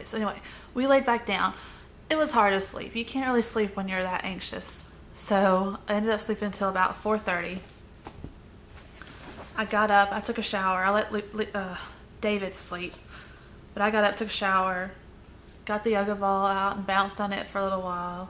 So anyway, we laid back down. It was hard to sleep. You can't really sleep when you're that anxious. So I ended up sleeping until about 4:30. I got up, I took a shower. I let David sleep. But I got up, took a shower, got the yoga ball out and bounced on it for a little while.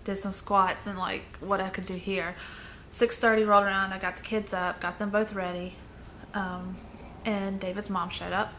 Did some squats and like what I could do here. 6:30 rolled around, I got the kids up, got them both ready. And David's mom showed up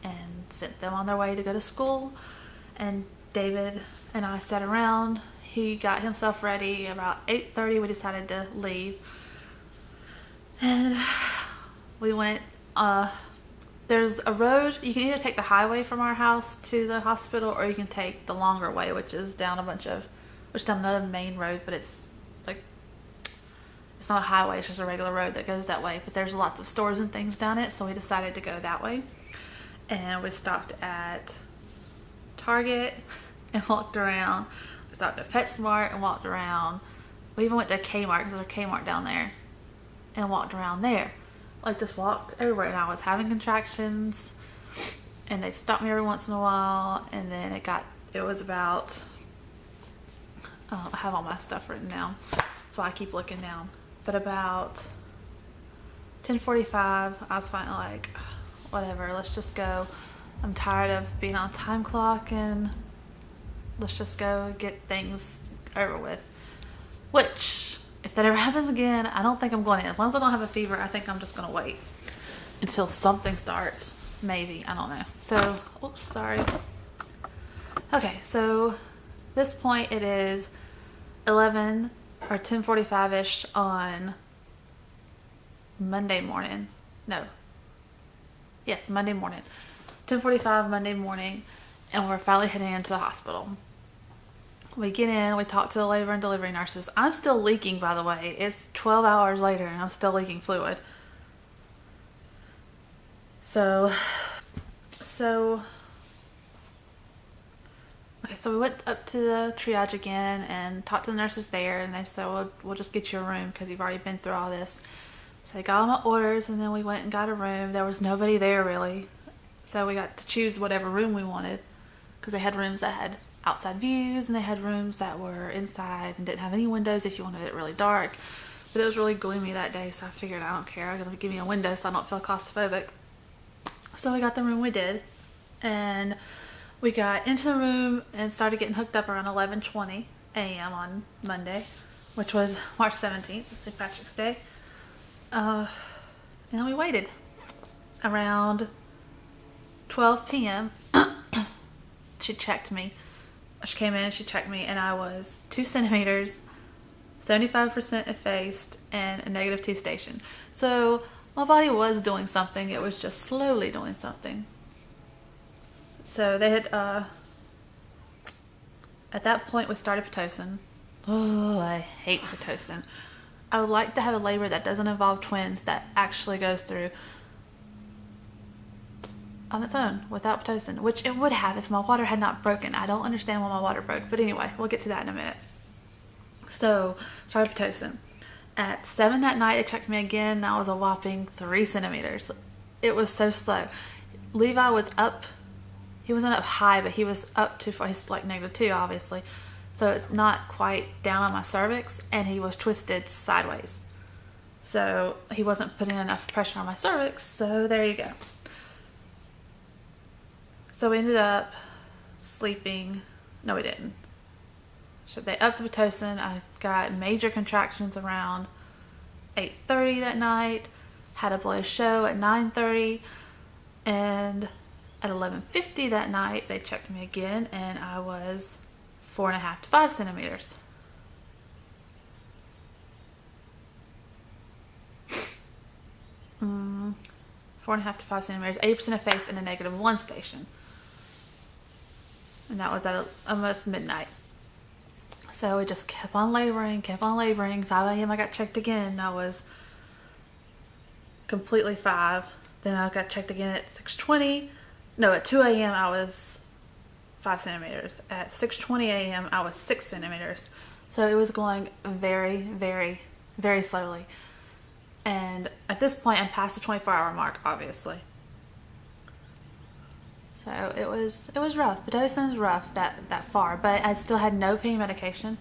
and sent them on their way to go to school. And David and I sat around. He got himself ready. About 8:30 we decided to leave. And we went, there's a road, you can either take the highway from our house to the hospital or you can take the longer way, which is down another main road, but it's like, it's not a highway, it's just a regular road that goes that way, but there's lots of stores and things down it, so we decided to go that way. And we stopped at Target and walked around. We stopped at PetSmart and walked around. We even went to Kmart, because there's a Kmart down there, and walked around there. Like, just walked everywhere, and I was having contractions, and they stopped me every once in a while, and then it was about, I have all my stuff written down, that's why I keep looking down, but about 10:45, I was finally like, whatever, let's just go. I'm tired of being on time clock, and let's just go get things over with. Which, if that ever happens again, I don't think I'm going in. As long as I don't have a fever, I think I'm just going to wait until something starts. Maybe. I don't know. So, oops, sorry. Okay, so this point it is 11 or 10:45-ish on Monday morning. No. Yes, Monday morning. 10:45 Monday morning, and we're finally heading into the hospital. We get in, we talk to the labor and delivery nurses. I'm still leaking, by the way. It's 12 hours later and I'm still leaking fluid. So we went up to the triage again and talked to the nurses there, and they said, well, we'll just get you a room because you've already been through all this. So they got all my orders, and then we went and got a room. There was nobody there really. So we got to choose whatever room we wanted, because they had rooms that had outside views, and they had rooms that were inside and didn't have any windows if you wanted it really dark. But it was really gloomy that day, so I figured I don't care, I'm gonna give me a window so I don't feel claustrophobic. So we got the room we did, and we got into the room and started getting hooked up around 11:20 a.m. on Monday, which was March 17th, St. Patrick's Day. And then we waited around 12 p.m. She checked me. She came in and she checked me, and I was 2 centimeters, 75% effaced, and a -2 station. So my body was doing something. It was just slowly doing something. So they had, at that point we started Pitocin. Oh, I hate Pitocin. I would like to have a labor that doesn't involve twins, that actually goes through on its own without Pitocin, which it would have if my water had not broken. I don't understand why my water broke, but anyway, we'll get to that in a minute. So, started Pitocin. At 7 that night, they checked me again, and I was a whopping 3 centimeters. It was so slow. Levi was up, he wasn't up high, but he was up to, he's like -2, obviously. So it's not quite down on my cervix, and he was twisted sideways. So he wasn't putting enough pressure on my cervix, so there you go. So we ended up sleeping. No, we didn't. So they upped the Pitocin. I got major contractions around 8:30 that night. Had a bloody show at 9:30. And at 11:50 that night, they checked me again, and I was 4.5 to 5 centimeters. Mm, 4.5 to 5 centimeters, 80% effaced, and a -1 station. And that was at almost midnight. So we just kept on laboring. 5 a.m. I got checked again. I was completely 5. Then I got checked again at 6:20. No, at 2 a.m. I was 5 centimeters. At 6:20 a.m. I was 6 centimeters. So it was going very, very, very slowly. And at this point, I'm past the 24-hour mark, obviously. So it was rough. Pitocin is rough that far, but I still had no pain medication.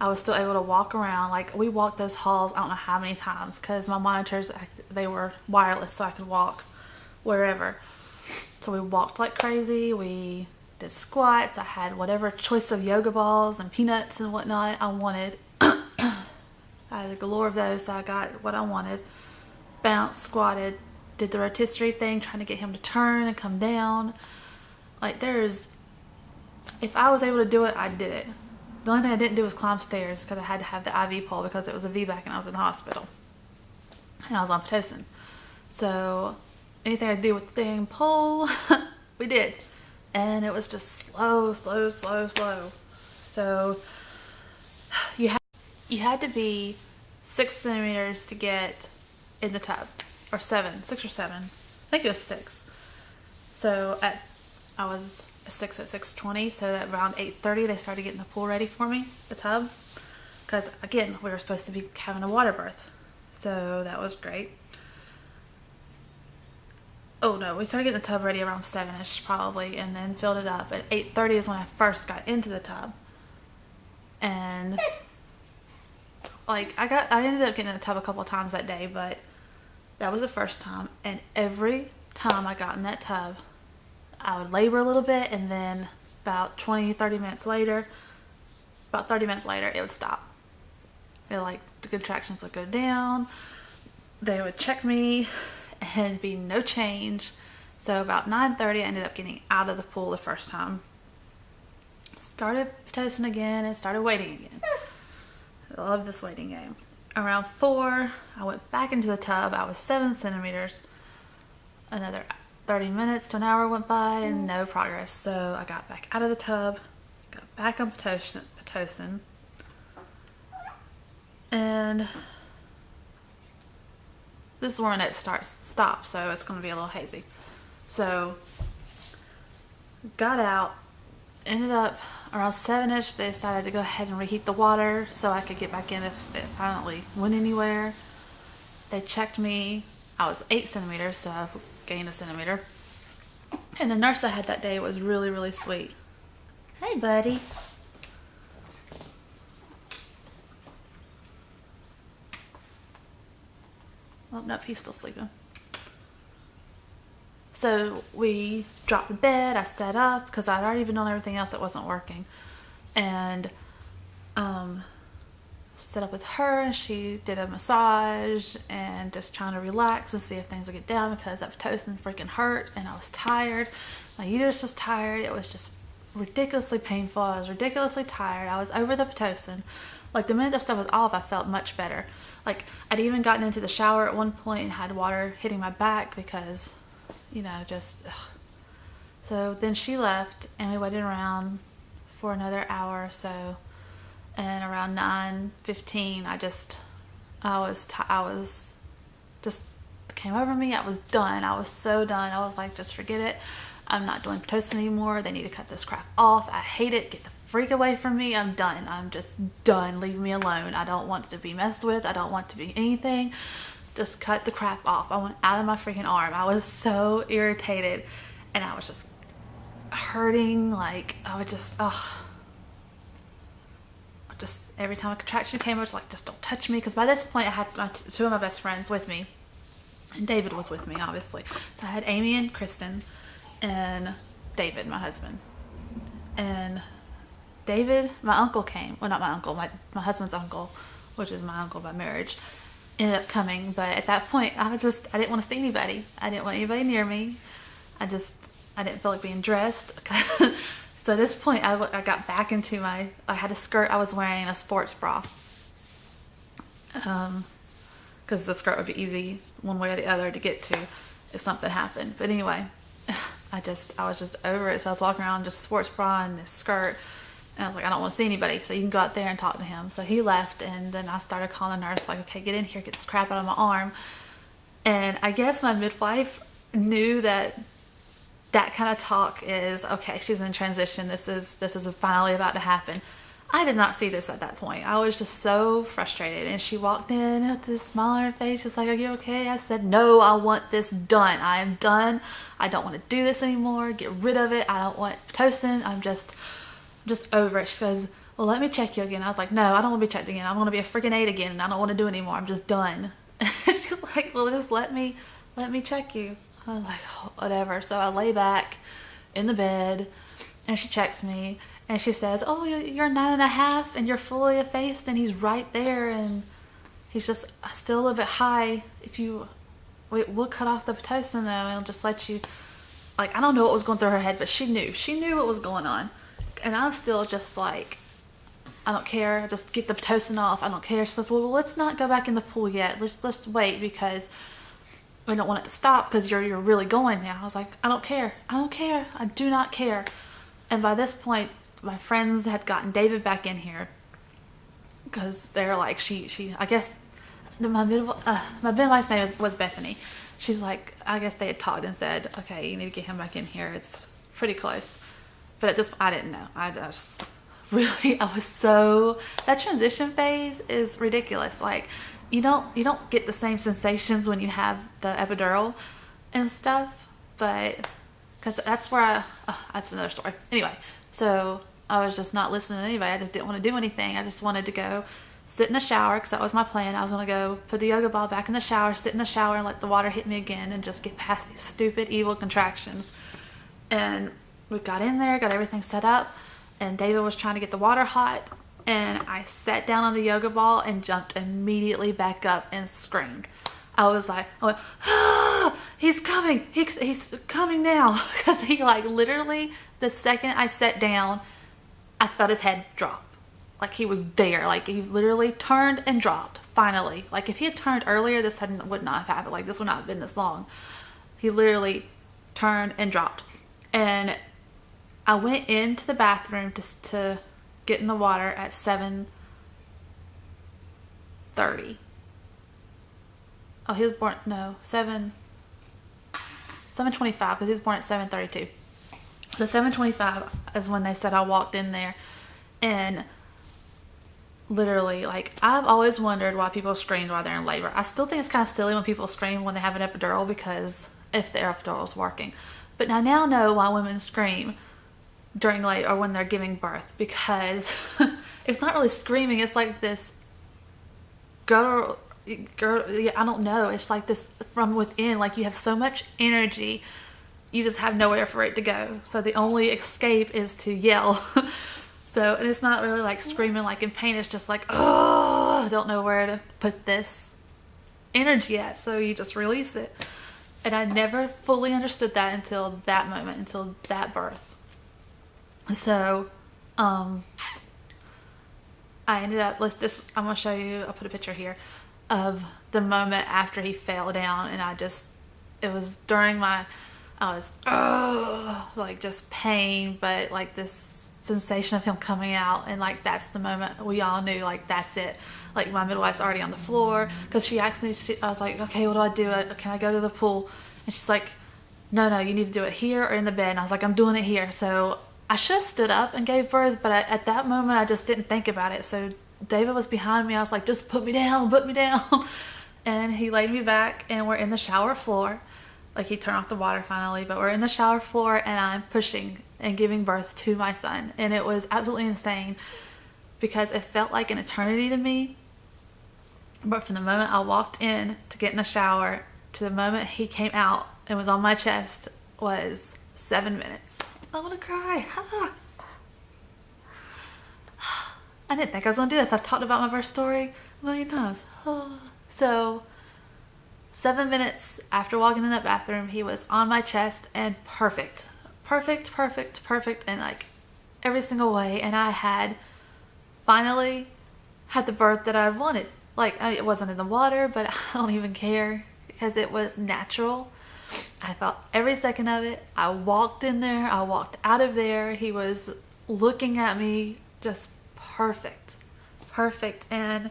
I was still able to walk around. Like, we walked those halls I don't know how many times because my monitors, they were wireless, so I could walk wherever. So we walked like crazy. We did squats. I had whatever choice of yoga balls and peanuts and whatnot I wanted. I had a galore of those, so I got what I wanted. Bounced, squatted, did the rotisserie thing, trying to get him to turn and come down. Like, if I was able to do it, I did it. The only thing I didn't do was climb stairs because I had to have the IV pole because it was a VBAC and I was in the hospital. And I was on Pitocin. So anything I could do with the dang pole, we did. And it was just slow. So you had to be 6 centimeters to get in the tub. Or 6 or 7. I think it was 6. So I was 6 at 6:20, so at around 8:30 they started getting the pool ready for me, the tub, because again we were supposed to be having a water birth, so that was great. Oh no, we started getting the tub ready around 7ish probably, and then filled it up. At 8:30 is when I first got into the tub, and like I ended up getting in the tub a couple of times that day, but that was the first time, and every time I got in that tub I would labor a little bit, and then about 30 minutes later, it would stop. The contractions would go down. They would check me, and it'd be no change. So about 9:30, I ended up getting out of the pool the first time. Started Pitocin again and started waiting again. I love this waiting game. Around 4, I went back into the tub. I was 7 centimeters. Another 30 minutes to an hour went by and no progress. So I got back out of the tub, got back on Pitocin, and this is when it stops, so it's going to be a little hazy. So got out, ended up around 7ish. They decided to go ahead and reheat the water so I could get back in if it finally went anywhere. They checked me. I was 8 centimeters, so I gained a centimeter. And the nurse I had that day was really, really sweet. Hey, buddy. Oh, no, he's still sleeping. So we dropped the bed. I sat up because I'd already been on everything else that wasn't working. And set up with her, and she did a massage and just trying to relax and see if things would get down because that Pitocin freaking hurt and I was tired. My uterus was tired. It was just ridiculously painful. I was ridiculously tired. I was over the Pitocin. Like, the minute that stuff was off, I felt much better. Like, I'd even gotten into the shower at one point and had water hitting my back because, just ugh. So then she left and we waited around for another hour or so. And around 9:15, I was just came over me. I was done. I was so done. I was like, just forget it. I'm not doing Pitocin anymore. They need to cut this crap off. I hate it. Get the freak away from me. I'm done. I'm just done. Leave me alone. I don't want to be messed with. I don't want to be anything. Just cut the crap off. I want out of my freaking arm. I was so irritated, and I was just hurting. Like, I would just, just every time a contraction came, I was like, just don't touch me. Because by this point, I had two of my best friends with me, and David was with me, obviously. So I had Amy and Kristen and David, my husband. And David, my uncle came. Well, not my uncle, my husband's uncle, which is my uncle by marriage, ended up coming. But at that point, I didn't want to see anybody. I didn't want anybody near me. I didn't feel like being dressed. So at this point, I got back into I had a skirt. I was wearing a sports bra. Because the skirt would be easy one way or the other to get to if something happened. But anyway, I was just over it. So I was walking around in just a sports bra and this skirt. And I was like, I don't want to see anybody. So you can go out there and talk to him. So he left, and then I started calling the nurse, like, okay, get in here, get this crap out of my arm. And I guess my midwife knew that kind of talk is, okay, she's in transition. This is finally about to happen. I did not see this at that point. I was just so frustrated. And she walked in with this smile on her face. She's like, "Are you okay?" I said, "No, I want this done. I am done. I don't want to do this anymore. Get rid of it. I don't want Pitocin. I'm just over it." She goes, "Well, let me check you again." I was like, "No, I don't want to be checked again. I want to be a freaking 8 again, and I don't want to do it anymore. I'm just done." She's like, "Well, just let me check you." I was like, "Oh, whatever." So I lay back in the bed, and she checks me. And she says, "Oh, you're 9.5 and you're fully effaced, and he's right there, and he's just still a little bit high. We'll cut off the Pitocin though, and I'll just let you," like, I don't know what was going through her head, but she knew what was going on. And I'm still just like, "I don't care, just get the Pitocin off, I don't care." She says, "Well, let's not go back in the pool yet. Let's wait, because we don't want it to stop, because you're really going now." I was like, I don't care. I do not care." And by this point, my friends had gotten David back in here, because they're like, I guess my midwife's name was Bethany. She's like, I guess they had talked and said, "Okay, you need to get him back in here. It's pretty close." But at this point, I didn't know. That transition phase is ridiculous. Like, you don't get the same sensations when you have the epidural and stuff, but because that's where that's another story. Anyway, so I was just not listening to anybody. I just didn't want to do anything. I just wanted to go sit in the shower, because that was my plan. I was going to go put the yoga ball back in the shower, sit in the shower, and let the water hit me again, and just get past these stupid, evil contractions. And we got in there, got everything set up, and David was trying to get the water hot, and I sat down on the yoga ball and jumped immediately back up and screamed. I went, "Ah, he's coming. He's coming now." Because he, like, literally, the second I sat down, I felt his head drop. Like, he was there. Like, he literally turned and dropped, finally. Like, if he had turned earlier, this would not have happened. Like, this would not have been this long. He literally turned and dropped. And I went into the bathroom to get in the water at 7:30. Oh, he was born, no, 7:25, because he was born at 7:32. So 7:25 is when they said I walked in there, and literally, like, I've always wondered why people scream while they're in labor. I still think it's kind of silly when people scream when they have an epidural, because if the epidural is working. But I now know why women scream during labor or when they're giving birth, because it's not really screaming. It's like this girl, I don't know. It's like this from within. Like, you have so much energy, you just have nowhere for it to go. So the only escape is to yell. So, and it's not really like screaming like in pain. It's just like, oh, I don't know where to put this energy at. So you just release it. And I never fully understood that until that moment, until that birth. So, I ended up, I'm going to show you, I'll put a picture here of the moment after he fell down. And it was during I was, like, just pain, but like this sensation of him coming out, and like that's the moment we all knew, like, that's it. Like, my midwife's already on the floor, because she asked me, I was like, "Okay, what do I do? Can I go to the pool?" And she's like, no, you need to do it here or in the bed." And I was like, "I'm doing it here." So I should have stood up and gave birth, but at that moment I just didn't think about it. So David was behind me. I was like, "Just put me down." And he laid me back, and we're in the shower floor. Like, he turned off the water finally, but we're in the shower floor, and I'm pushing and giving birth to my son. And it was absolutely insane, because it felt like an eternity to me. But from the moment I walked in to get in the shower to the moment he came out and was on my chest was 7 minutes. I want to cry. I didn't think I was going to do this. I've talked about my birth story a million times. So 7 minutes after walking in that bathroom, he was on my chest and perfect, and like every single way. And I had finally had the birth that I wanted. Like, it wasn't in the water, but I don't even care, because it was natural. I felt every second of it. I walked in there, I walked out of there. He was looking at me just perfect. And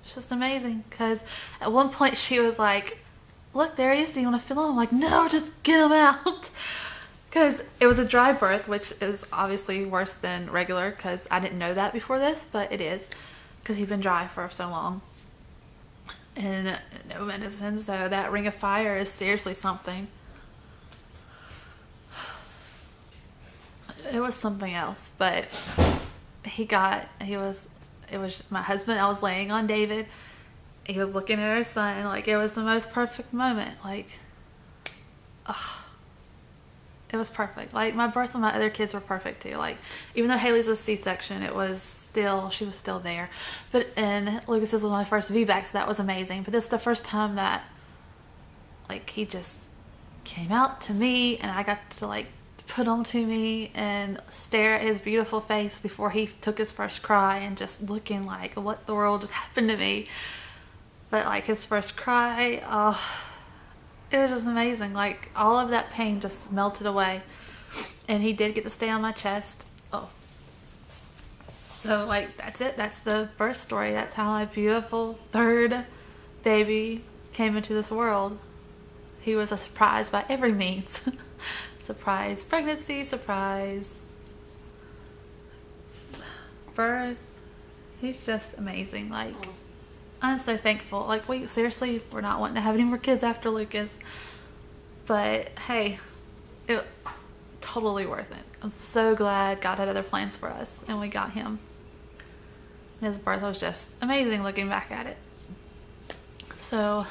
it's just amazing, because at one point she was like, "Look, there he is. Do you want to feel him?" I'm like, "No, just get him out." Because it was a dry birth, which is obviously worse than regular, because I didn't know that before this, but it is, because he'd been dry for so long. And no medicine, so that ring of fire is seriously something. It was something else, but it was my husband. I was laying on David. He was looking at our son, like it was the most perfect moment. Like, ugh. It was perfect. Like my birth and my other kids were perfect too. Like even though Haley's was C-section, she was still there. And Lucas's was my first VBAC, so that was amazing. But this is the first time that like he just came out to me and I got to like put him to me and stare at his beautiful face before he took his first cry and just looking like what the world just happened to me. But like his first cry, oh, it was just amazing. Like all of that pain just melted away, and he did get to stay on my chest. Oh, so like that's it. That's the birth story. That's how my beautiful third baby came into this world. He was a surprise by every means. Surprise pregnancy, surprise birth. He's just amazing. Like I'm so thankful. Like we're not wanting to have any more kids after Lucas, but hey, it totally worth it. I'm so glad God had other plans for us and we got him. His birth was just amazing looking back at it. So